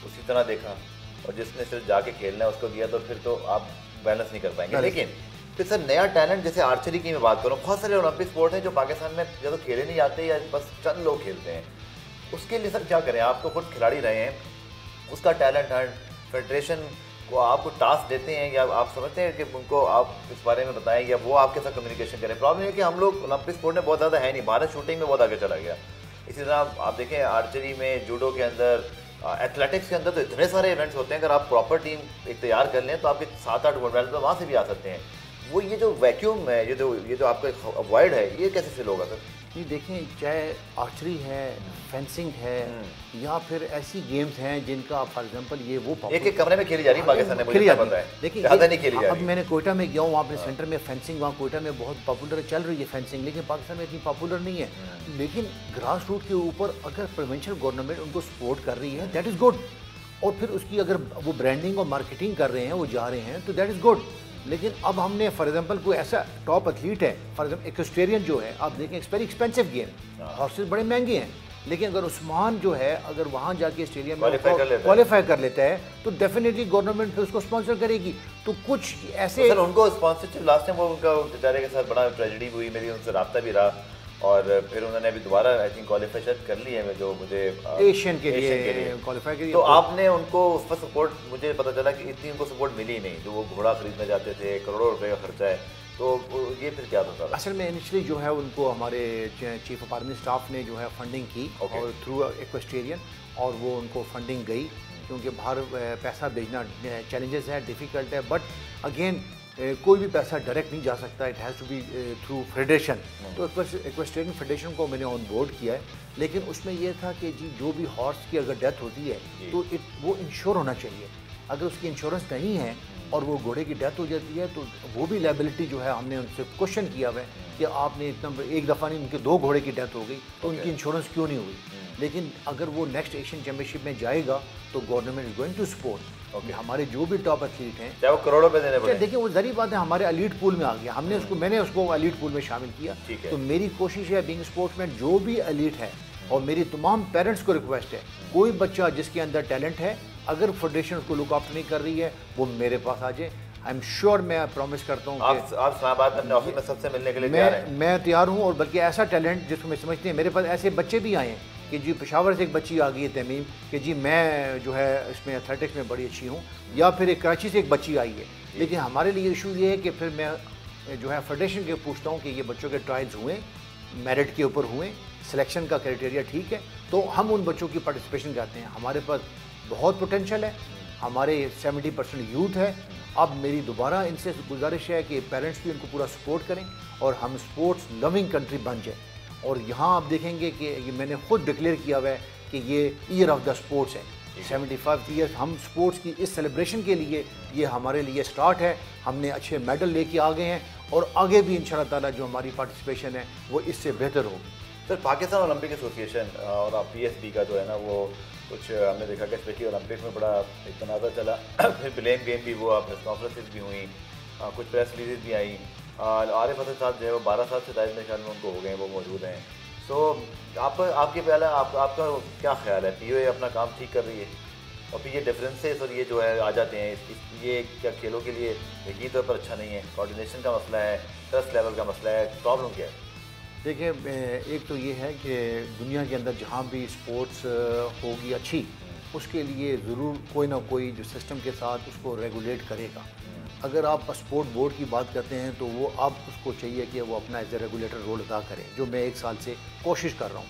उसी तरह देखा और जिसने सिर्फ जाके खेलना है उसको दिया, तो फिर तो आप बैलेंस नहीं कर पाएंगे। लेकिन फिर सर नया टैलेंट, जैसे आर्चरी की मैं बात करूँ, बहुत सारे ओलंपिक स्पोर्ट हैं जो पाकिस्तान में या तो खेले नहीं जाते या बस चंद लोग खेलते हैं, उसके लिए सर क्या करें? आप तो खुद खिलाड़ी रहे हैं, उसका टैलेंट हंट फेडरेशन को आपको टास्क देते हैं या आप समझते हैं कि उनको आप इस बारे में बताएं या वो आपके साथ कम्युनिकेशन करें? प्रॉब्लम है कि हम लोग ओलंपिक स्पोर्ट में बहुत ज़्यादा है नहीं, भारत शूटिंग में बहुत आगे चला गया। इसी तरह आप देखें आर्चरी में, जूडो के अंदर, एथलेटिक्स के अंदर तो इतने सारे इवेंट्स होते हैं, अगर आप प्रॉपर टीम एक तैयार कर लें तो आपके 7-8 गोल्ड मेडल तो वहाँ से भी आ सकते हैं। वो ये जो वैक्यूम है, ये जो आपका अवॉइड है, ये कैसे फिल होगा सर? ये देखें, चाहे आर्चरी है, फेंसिंग है, या फिर ऐसी गेम्स हैं जिनका फॉर एग्जांपल ये वो एक कमरे में खेली जा रही है पाकिस्तान में, मुझे पता है, लेकिन ज़्यादा नहीं खेली जा रही। अब मैंने कोयटा में गया हूँ, वहाँ पे सेंटर में फेंसिंग, वहाँ कोयटा में बहुत पॉपुलर चल रही है फेंसिंग, लेकिन पाकिस्तान में इतनी पॉपुलर नहीं है। लेकिन ग्रास रूट के ऊपर अगर प्रोविंशियल गवर्नमेंट उनको सपोर्ट कर रही है, दैट इज़ गुड। और फिर उसकी अगर वो ब्रांडिंग और मार्केटिंग कर रहे हैं, वो जा रहे हैं, तो दैट इज़ गुड। लेकिन अब हमने फॉर एग्जांपल कोई ऐसा टॉप एथलीट है, फॉर एग्जांपल इक्वेस्टेरियन जो है, आप देखें it's very expensive game, horses बड़े महंगे हैं, लेकिन अगर उस्मान जो है अगर वहाँ जाके स्टेडियम में क्वालिफाई कर लेता है तो डेफिनेटली गवर्नमेंट फिर उसको स्पॉन्सर करेगी। तो कुछ ऐसे सर उनको स्पॉन्सरशिप लास्ट टाइम वो उनका बेचारे के साथ बड़ा ट्रेजेडी हुई, मेरी उनसे रब्ता भी रहा, और फिर उन्होंने अभी दोबारा आई थिंक क्वालिफाई शायद कर ली है, जो मुझे एशियन के लिए क्वालिफाई के लिए। तो आपने उनको उस पर सपोर्ट, मुझे पता चला कि इतनी उनको सपोर्ट मिली ही नहीं, जो वो घोड़ा खरीदने जाते थे, करोड़ों रुपए का खर्चा है, तो ये फिर क्या होता था? असल में इनिशियली जो है उनको हमारे चीफ ऑफ आर्मी स्टाफ ने जो है फंडिंग की, और थ्रू इक्वेस्टेरियन, और वो उनको फंडिंग गई, क्योंकि बाहर पैसा भेजना चैलेंजेस है, डिफ़िकल्ट है, बट अगेन कोई भी पैसा डायरेक्ट नहीं जा सकता, it has to be through federation. तो इक्वेस्टेरियन फेडरेशन को मैंने ऑन बोर्ड किया है, लेकिन उसमें यह था कि जी जो भी हॉर्स की अगर डेथ होती है तो वो इंश्योर होना चाहिए। अगर उसकी इंश्योरेंस नहीं है और वो घोड़े की डेथ हो जाती है तो वो भी लायबिलिटी जो है, हमने उनसे क्वेश्चन किया हुआ है कि आपने इतना एक दफ़ा नहीं, उनके 2 घोड़े की डेथ हो गई तो उनकी इंश्योरेंस क्यों नहीं हुई? लेकिन अगर वो नेक्स्ट एशियन चैम्पियनशिप में जाएगा तो government is going to support. हमारे जो भी टॉप एथलीट हैं, चाहे वो करोड़ों पे देने पड़े, देखिए वो जरी बात है, हमारे एलीट पूल में आ गया, मैंने उसको एलीट पूल में शामिल किया। तो मेरी कोशिश है बीइंग स्पोर्ट्समैन, जो भी एलीट है, और मेरी तमाम पेरेंट्स को रिक्वेस्ट है, कोई बच्चा जिसके अंदर टैलेंट है, अगर फेडरेशन उसको लुक आफ्टर नहीं कर रही है, वो मेरे पास आ जाए। आई एम श्योर, मैं प्रॉमिस करता हूँ आप इस्लामाबाद में अपने ऑफिस में सबसे मिलने के लिए तैयार हैं? मैं तैयार हूँ, और बल्कि ऐसा टैलेंट जिसको मैं समझते हैं, मेरे पास ऐसे बच्चे भी आए हैं कि जी पेशावर से एक बच्ची आ गई है तमीम, कि जी मैं जो है इसमें एथलेटिक्स में बड़ी अच्छी हूँ, या फिर एक कराची से एक बच्ची आई है। लेकिन हमारे लिए इशू ये है कि फिर मैं जो है फेडरेशन के पूछता हूँ कि ये बच्चों के ट्रायल्स हुए, मेरिट के ऊपर हुए, सिलेक्शन का क्राइटेरिया ठीक है, तो हम उन बच्चों की पार्टिसिपेशन करते हैं। हमारे पास बहुत पोटेंशियल है, हमारे 70% यूथ है। अब मेरी दोबारा इनसे गुजारिश है कि पेरेंट्स भी उनको पूरा सपोर्ट करें और हम स्पोर्ट्स लविंग कंट्री बन जाए। और यहाँ आप देखेंगे कि ये मैंने खुद डिक्लेयर किया हुआ है कि ये ईयर ऑफ द स्पोर्ट्स है, 75 ईयर्स हम स्पोर्ट्स की इस सेलिब्रेशन के लिए, ये हमारे लिए स्टार्ट है। हमने अच्छे मेडल लेके आ गए हैं और आगे भी इंशाल्लाह ताला जो हमारी पार्टिसिपेशन है वो इससे बेहतर होगी। सर पाकिस्तान ओलंपिक एसोसिएशन और आप PSB का जो है ना, वो कुछ हमने देखा कि स्पेशली ओलंपिक में बड़ा एक तनाज़ा चला, फिर ब्लेम गेम भी हुआ, प्रेस कॉन्फ्रेंसेज भी हुई, कुछ प्रेस रिलीज भी आई। आरिफ हसन साहब जो है वो 12 साल से दायरे में ख्याल में उनको हो गए, वो मौजूद हैं। सो आपके पहले आपका क्या ख्याल है, POA अपना काम ठीक कर रही है? और फिर ये डिफरेंसेस और ये जो है आ जाते हैं, ये क्या खेलों के लिए यकीन तौर पर अच्छा नहीं है? कोऑर्डिनेशन का मसला है, ट्रस्ट लेवल का मसला है, प्रॉब्लम क्या है? देखिए, एक तो ये है कि दुनिया के अंदर जहाँ भी स्पोर्ट्स होगी अच्छी, उसके लिए ज़रूर कोई ना कोई जो सिस्टम के साथ उसको रेगुलेट करेगा। अगर आप स्पोर्ट बोर्ड की बात करते हैं तो वो अब उसको चाहिए कि वो अपना एज ए रेगुलेटर रोल अदा करें, जो मैं 1 साल से कोशिश कर रहा हूँ।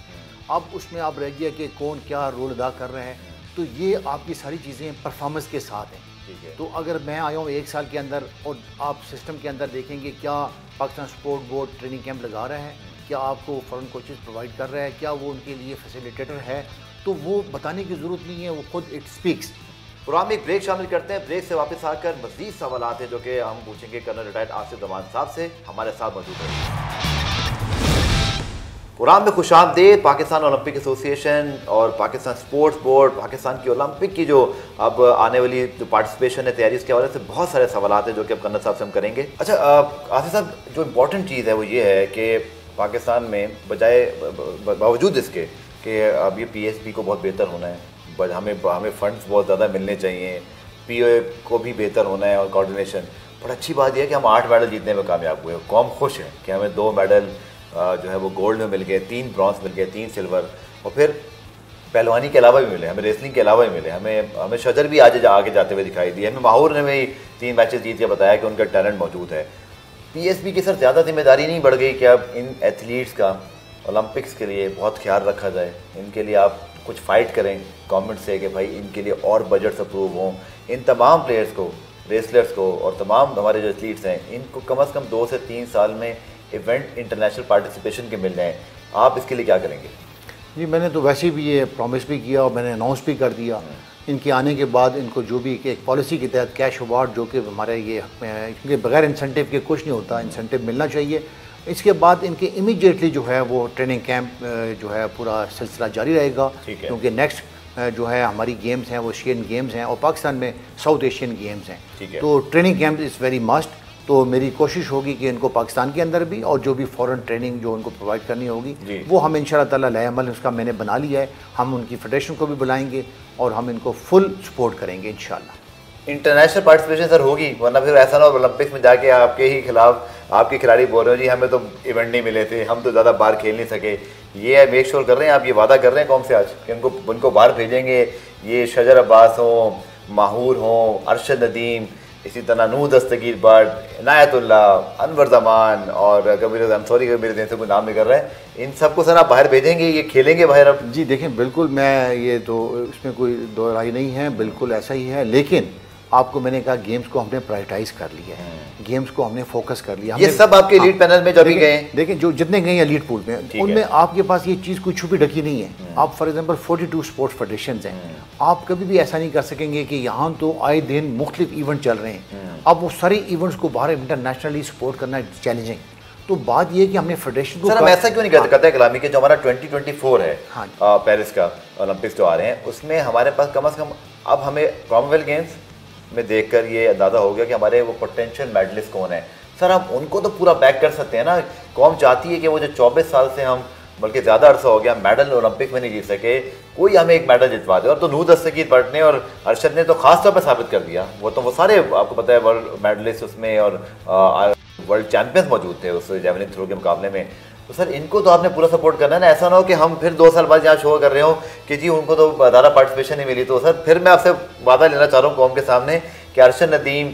अब उसमें आप रह गया कि कौन क्या रोल अदा कर रहे हैं, तो ये आपकी सारी चीज़ें परफॉर्मेंस के साथ हैं। तो अगर मैं आया हूँ 1 साल के अंदर और आप सिस्टम के अंदर देखेंगे क्या Pakistan sport board training camp लगा रहा है, क्या आपको फॉरेन कोचेस प्रोवाइड कर रहा है, क्या वो उनके लिए फैसिलिटेटर है, तो वो बताने की ज़रूरत नहीं है, वो खुद इट स्पीक्स। प्रोग्राम एक ब्रेक शामिल करते हैं, ब्रेक से वापस आकर मज़ीद सवाल हैं जो कि हम पूछेंगे कर्नल रिटायर्ड आसिफ जमान साहब से, हमारे साथ मौजूद है। प्रोग्राम में खुशामदीद। पाकिस्तान ओलंपिक एसोसिएशन और पाकिस्तान स्पोर्ट्स बोर्ड, पाकिस्तान की ओलंपिक की जो अब आने वाली जो पार्टिसिपेशन है, तैयारी, इसके हवाले से बहुत सारे सवाल हैं जो कि अब कर्नल साहब से हम करेंगे। अच्छा आसिफ साहब, जो इम्पोर्टेंट चीज़ है वो ये है कि पाकिस्तान में बावजूद इसके कि अब ये PSB को बहुत बेहतर होना है, हमें फंड्स बहुत ज़्यादा मिलने चाहिए, POA को भी बेहतर होना है और कोऑर्डिनेशन, और अच्छी बात यह है कि हम 8 मेडल जीतने में कामयाब हुए। कौम खुश है कि हमें 2 मेडल जो है वो गोल्ड में मिल गए, 3 ब्रॉन्ज मिल गए, 3 सिल्वर, और फिर पहलवानी के अलावा भी मिले, हमें रेसलिंग के अलावा भी मिले, हमें शजर भी आज आगे जाते हुए दिखाई दिए, हमें माहौर ने भी 3 मैचेस जीत के बताया कि उनका टैलेंट मौजूद है। पीएसबी की सर ज़्यादा जिम्मेदारी नहीं बढ़ गई कि अब इन एथलीट्स का ओलंपिक्स के लिए बहुत ख्याल रखा जाए, इनके लिए आप कुछ फ़ाइट करें गवर्नमेंट से कि भाई इनके लिए और बजट्स अप्रूव हों, इन तमाम प्लेयर्स को, रेसलर्स को और तमाम हमारे जो एथलीट्स हैं इनको कम से कम 2 से 3 साल में इवेंट इंटरनेशनल पार्टिसिपेशन के मिल जाएँ। आप इसके लिए क्या करेंगे? जी, मैंने तो वैसे भी ये प्रॉमिस भी किया और मैंने अनाउंस भी कर दिया इनके आने के बाद इनको जो भी एक पॉलिसी के तहत कैश अवार्ड जो कि हमारे ये हक में है, क्योंकि बगैर इंसेंटिव के कुछ नहीं होता, इंसेंटिव मिलना चाहिए। इसके बाद इनके इमीडिएटली जो है वो ट्रेनिंग कैंप जो है पूरा सिलसिला जारी रहेगा, क्योंकि नेक्स्ट जो है हमारी गेम्स हैं वो एशियन गेम्स हैं और पाकिस्तान में साउथ एशियन गेम्स हैं, तो training camp is very must. तो मेरी कोशिश होगी कि इनको पाकिस्तान के अंदर भी और जो भी फॉरेन ट्रेनिंग जो उनको प्रोवाइड करनी होगी वो हम इंशाल्लाह ताला लाएअमल उसका मैंने बना लिया है। हम उनकी फेडरेशन को भी बुलाएंगे और हम इनको फुल सपोर्ट करेंगे इंशाल्लाह। इंटरनेशनल पार्टिसिपेशन सर होगी, वरना फिर ऐसा ना हो ओलंपिक्स में जाके आपके ही खिलाफ आपके खिलाड़ी बोल रहे हो जी हमें तो इवेंट नहीं मिले थे, हम तो ज़्यादा बाहर खेल नहीं सके। ये मेक श्योर कर रहे हैं आप, ये वादा कर रहे हैं कौन से आज कि उनको बाहर भेजेंगे, ये शजर अब्बास हों, माहूर हों, अरशद नदीम, इसी तरह नूह दस्तगीर भट्ट, इनायतुल्लाह, अनवर जमान और कबीर मेरे दिन से कोई नाम नहीं कर रहा है, इन सबको सर आप बाहर भेजेंगे, ये खेलेंगे बाहर अब? जी देखें, बिल्कुल मैं ये तो इसमें कोई दो राय नहीं है, बिल्कुल ऐसा ही है। लेकिन आपको मैंने कहा गेम्स को हमने प्रायोरिटाइज कर लिया है, गेम्स को हमने फोकस कर लिया। ये सब आपके लीड पैनल में जब भी गए, देखें जो जितने गए हैं लीड पूल में उनमें आपके पास ये चीज़ कोई छुपी ढकी नहीं है। आप फॉर एग्जांपल 42 स्पोर्ट्स फेडरेशन हैं, आप कभी भी ऐसा नहीं कर सकेंगे कि यहाँ तो आए दिन मुख्तलिफ इवेंट चल रहे हैं, अब वो सारे इवेंट्स को बाहर इंटरनेशनली सपोर्ट करना चैलेंजिंग। तो बात ये कि हमने फेडरेशन को सर हम ऐसा क्यों नहीं कहते कहते कलामी के जो हमारा 2024 है पेरिस का ओलंपिक्स जो आ रहे हैं उसमें हमारे पास कम से कम अब हमें कॉमनवेल्थ गेम्स में देखकर ये अंदाज़ा हो गया कि हमारे वो पोटेंशियल मेडलिस्ट कौन है। सर हम उनको तो पूरा बैक कर सकते हैं ना। कौम चाहती है कि वो जो 24 साल से हम बल्कि ज़्यादा अरसा हो गया मेडल ओलंपिक में नहीं जीत सके, कोई हमें एक मेडल जितवा दे। और तो नूह दस्तगीर भट्ट ने और अरशद ने तो खास तौर पर साबित कर दिया, वो सारे आपको पता है वर्ल्ड मेडलिस्ट उसमें और वर्ल्ड चैंपियंस मौजूद थे उस जेवलिन थ्रो के मुकाबले में। तो सर इनको तो आपने पूरा सपोर्ट करना है ना, ऐसा ना हो कि हम फिर 2 साल बाद यहाँ शो कर रहे हो कि जी उनको तो ज़्यादा पार्टिसिपेशन नहीं मिली। तो सर फिर मैं आपसे वादा लेना चाह रहा हूँ कौम के सामने कि अरशद नदीम,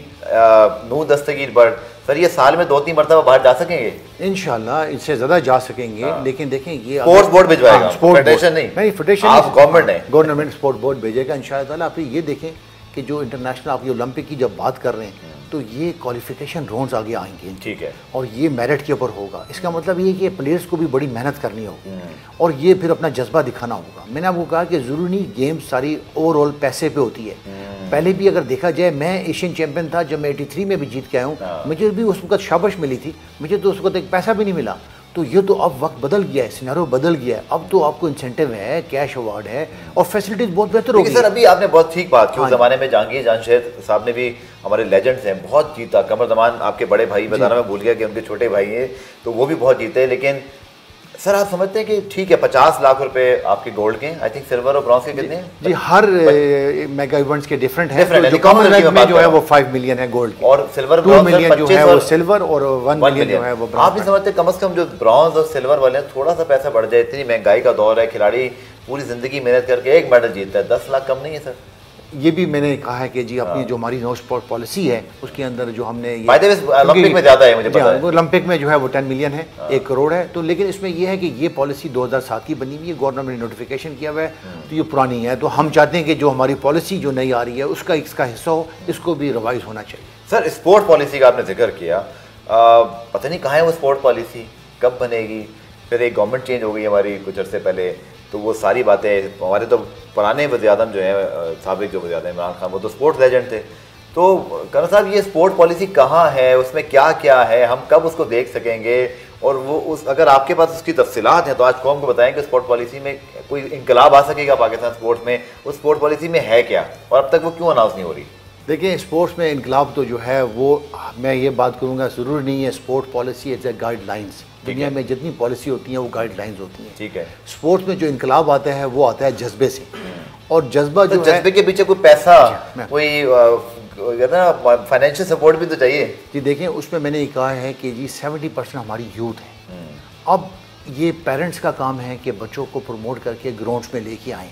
नूह दस्तगीर भट्ट सर ये साल में 2-3 मरतबा बाहर जा सकेंगे इंशाल्लाह, इससे ज़्यादा जा सकेंगे। लेकिन देखें ये स्पोर्ट्स बोर्ड भिजवाएगा, फेडरेशन नहीं, फेडरेशन आप गवर्नमेंट है, गवर्नमेंट स्पोर्ट बोर्ड भेजेगा इंशाल्लाह। आप ये देखें कि जो इंटरनेशनल आप ये ओलंपिक की जब बात कर रहे हैं तो ये क्वालिफिकेशन राउंड्स आगे आएंगे, ठीक है, और ये मेरिट के ऊपर होगा। इसका मतलब ये कि प्लेयर्स को भी बड़ी मेहनत करनी होगी और ये फिर अपना जज्बा दिखाना होगा। मैंने आपको कहा कि ज़रूरी नहीं गेम्स सारी ओवरऑल पैसे पे होती है। पहले भी अगर देखा जाए मैं एशियन चैंपियन था जब मैं 83 में भी जीत के आया हूँ, मुझे भी उस वक्त शाबाश मिली थी, मुझे तो उस वक्त एक पैसा भी नहीं मिला। तो ये तो अब वक्त बदल गया है, सिनेरियो बदल गया है, अब तो आपको इंसेंटिव है, कैश अवार्ड है और फैसिलिटीज बहुत बेहतर हो गई। सर अभी आपने बहुत ठीक बात की, उस जमाने में जहांगीर जामशेद साहब ने भी हमारे लेजेंड्स हैं बहुत जीता। कमर जमान आपके बड़े भाई बताना मैं भूल गया कि उनके छोटे भाई हैं, तो वो भी बहुत जीते। लेकिन सर आप समझते हैं कि ठीक है 50 लाख रुपए आपके गोल्ड के, आई थिंक सिल्वर और ब्रॉन्ज के कितने हैं? जी हर मेगा इवेंट्स के डिफरेंट हैं। तो कॉमनवेल्थ में जो है वो 5 मिलियन है गोल्ड और सिल्वर 2 मिलियन जो है वो सिल्वर और 1 मिलियन जो है वो ब्रॉन्ज। आप भी समझते कम से कम जो ब्रॉन्ज और सिल्वर वाले हैं थोड़ा सा पैसा बढ़ जाए, इतनी महंगाई का दौर है, खिलाड़ी पूरी जिंदगी मेहनत करके एक मेडल जीतता है, 10 लाख कम नहीं है सर? ये भी मैंने कहा है कि जी अपनी जो हमारी नो स्पोर्ट पॉलिसी है उसके अंदर जो हमने ओलंपिक में ज़्यादा है मुझे पता है, ओलंपिक में जो है वो 10 मिलियन है, 1 करोड़ है। तो लेकिन इसमें ये है कि ये पॉलिसी 2007 की बनी हुई है, गवर्नमेंट ने नोटिफिकेशन किया हुआ है, तो ये पुरानी है। तो हम चाहते हैं कि जो हमारी पॉलिसी जो नई आ रही है उसका इसका हिस्सा हो, इसको भी रिवाइज होना चाहिए। सर स्पोर्ट पॉलिसी का आपने जिक्र किया, पता नहीं कहाँ है वो स्पोर्ट पॉलिसी, कब बनेगी? फिर एक गवर्नमेंट चेंज हो गई हमारी कुछ अर्से पहले, तो वो सारी बातें हमारे तो पुराने वज़ीर-ए-आज़म जो हैं साबिक जो वज़ीर-ए-आज़म इमरान खान वो तो स्पोर्ट्स लेजेंड थे। तो कर्नल साहब ये स्पोर्ट पॉलिसी कहाँ है, उसमें क्या क्या है, हम कब उसको देख सकेंगे? और वो उस अगर आपके पास उसकी तफसीलात हैं तो आज कौम को बताएं कि स्पोर्ट पॉलिसी में कोई इनकलाब आ सकेगा पाकिस्तान स्पोर्ट्स में, उस स्पोर्ट पॉलिसी में है क्या और अब तक वो क्यों अनाउंस नहीं हो रही? देखिए स्पोर्ट्स में इनकलाब तो जो है वो मैं ये बात करूँगा ज़रूरी नहीं है। Sport policy is a guidelines, दुनिया में जितनी पॉलिसी होती हैं वो गाइडलाइंस होती हैं, ठीक है। स्पोर्ट्स में जो इनकलाब आता है वो आता है जज़्बे से, और जज्बा जो जज्बे के पीछे कोई पैसा कोई ना फाइनेंशियल सपोर्ट भी तो चाहिए। जी देखें, उसमें मैंने ये कहा है कि जी 70% हमारी यूथ है। अब ये पेरेंट्स का काम है कि बच्चों को प्रमोट करके ग्राउंड्स में लेके आएँ,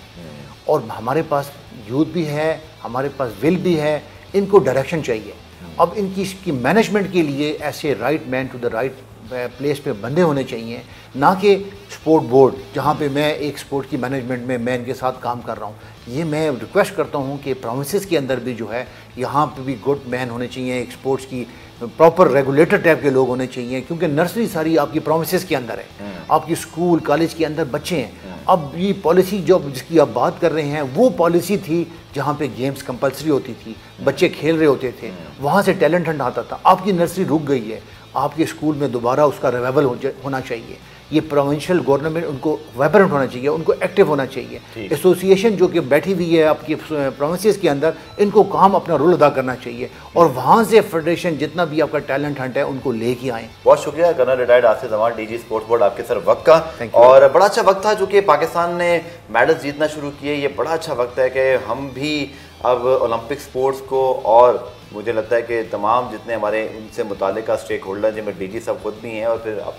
और हमारे पास यूथ भी है, हमारे पास विल भी है, इनको डायरेक्शन चाहिए। अब इनकी इसकी मैनेजमेंट के लिए ऐसे right man to the right place पे बंदे होने चाहिए, ना कि स्पोर्ट बोर्ड जहाँ पे मैं एक स्पोर्ट की मैनेजमेंट में मैं इनके साथ काम कर रहा हूँ। ये मैं रिक्वेस्ट करता हूँ कि प्रोविंसेस के अंदर भी जो है यहाँ पे भी गुड मैन होने चाहिए, एक स्पोर्ट्स की प्रॉपर रेगुलेटर टाइप के लोग होने चाहिए, क्योंकि नर्सरी सारी आपकी प्रोविंसेस के अंदर है, आपकी स्कूल कॉलेज के अंदर बच्चे हैं। अब ये पॉलिसी जो जिसकी आप बात कर रहे हैं वो पॉलिसी थी जहाँ पे गेम्स कंपलसरी होती थी, बच्चे खेल रहे होते थे, वहाँ से टैलेंट हंट आता था। आपकी नर्सरी रुक गई है, आपके स्कूल में दोबारा उसका रिवाइवल होना चाहिए। ये प्रोविंशियल गवर्नमेंट उनको वाइब्रेंट होना चाहिए, उनको एक्टिव होना चाहिए। एसोसिएशन जो कि बैठी हुई है आपकी प्रोविंसेस के अंदर, इनको काम अपना रोल अदा करना चाहिए, और वहाँ से फेडरेशन जितना भी आपका टैलेंट हंट है उनको लेके आए। बहुत शुक्रिया colonel retired Asif Zaman, DG sports board, आपके सर वक्त का। और बड़ा अच्छा वक्त था चूँकि पाकिस्तान ने मेडल्स जीतना शुरू किए। ये बड़ा अच्छा वक्त है कि हम भी अब ओलंपिक स्पोर्ट्स को, और मुझे लगता है कि तमाम जितने हमारे इनसे मुताल्लिका स्टेक होल्डर जिनमें डीजी सब खुद भी हैं, और फिर अब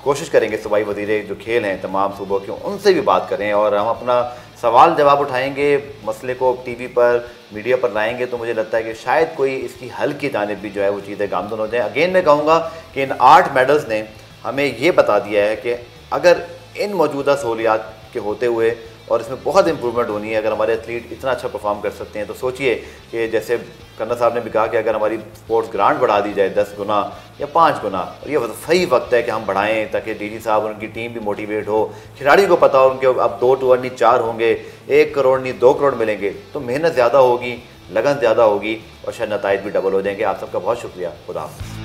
कोशिश करेंगे सूबाई वज़ीर जो खेल हैं तमाम सूबों के, उनसे भी बात करें और हम अपना सवाल जवाब उठाएंगे, मसले को टीवी पर मीडिया पर लाएंगे। तो मुझे लगता है कि शायद कोई इसकी हल की जानिब भी जो है वो चीज़ें गामदन हो जाएँ। अगेन मैं कहूँगा कि इन 8 मेडल्स ने हमें ये बता दिया है कि अगर इन मौजूदा सहूलियात के होते हुए, और इसमें बहुत इंप्रूवमेंट होनी है, अगर हमारे एथलीट इतना अच्छा परफॉर्म कर सकते हैं, तो सोचिए कि जैसे कर्नल साहब ने भी कहा कि अगर हमारी स्पोर्ट्स ग्रांट बढ़ा दी जाए 10 गुना या 5 गुना, और ये सही वक्त है कि हम बढ़ाएं ताकि डीजी साहब और उनकी टीम भी मोटिवेट हो, खिलाड़ियों को पता हो उनके अब 2 टूर नहीं 4 होंगे, 1 करोड़ नहीं 2 करोड़ मिलेंगे, तो मेहनत ज़्यादा होगी, लगन ज़्यादा होगी, और शायद नताइज भी डबल हो जाएंगे। आप सबका बहुत शुक्रिया। खुदा हाफ़िज़।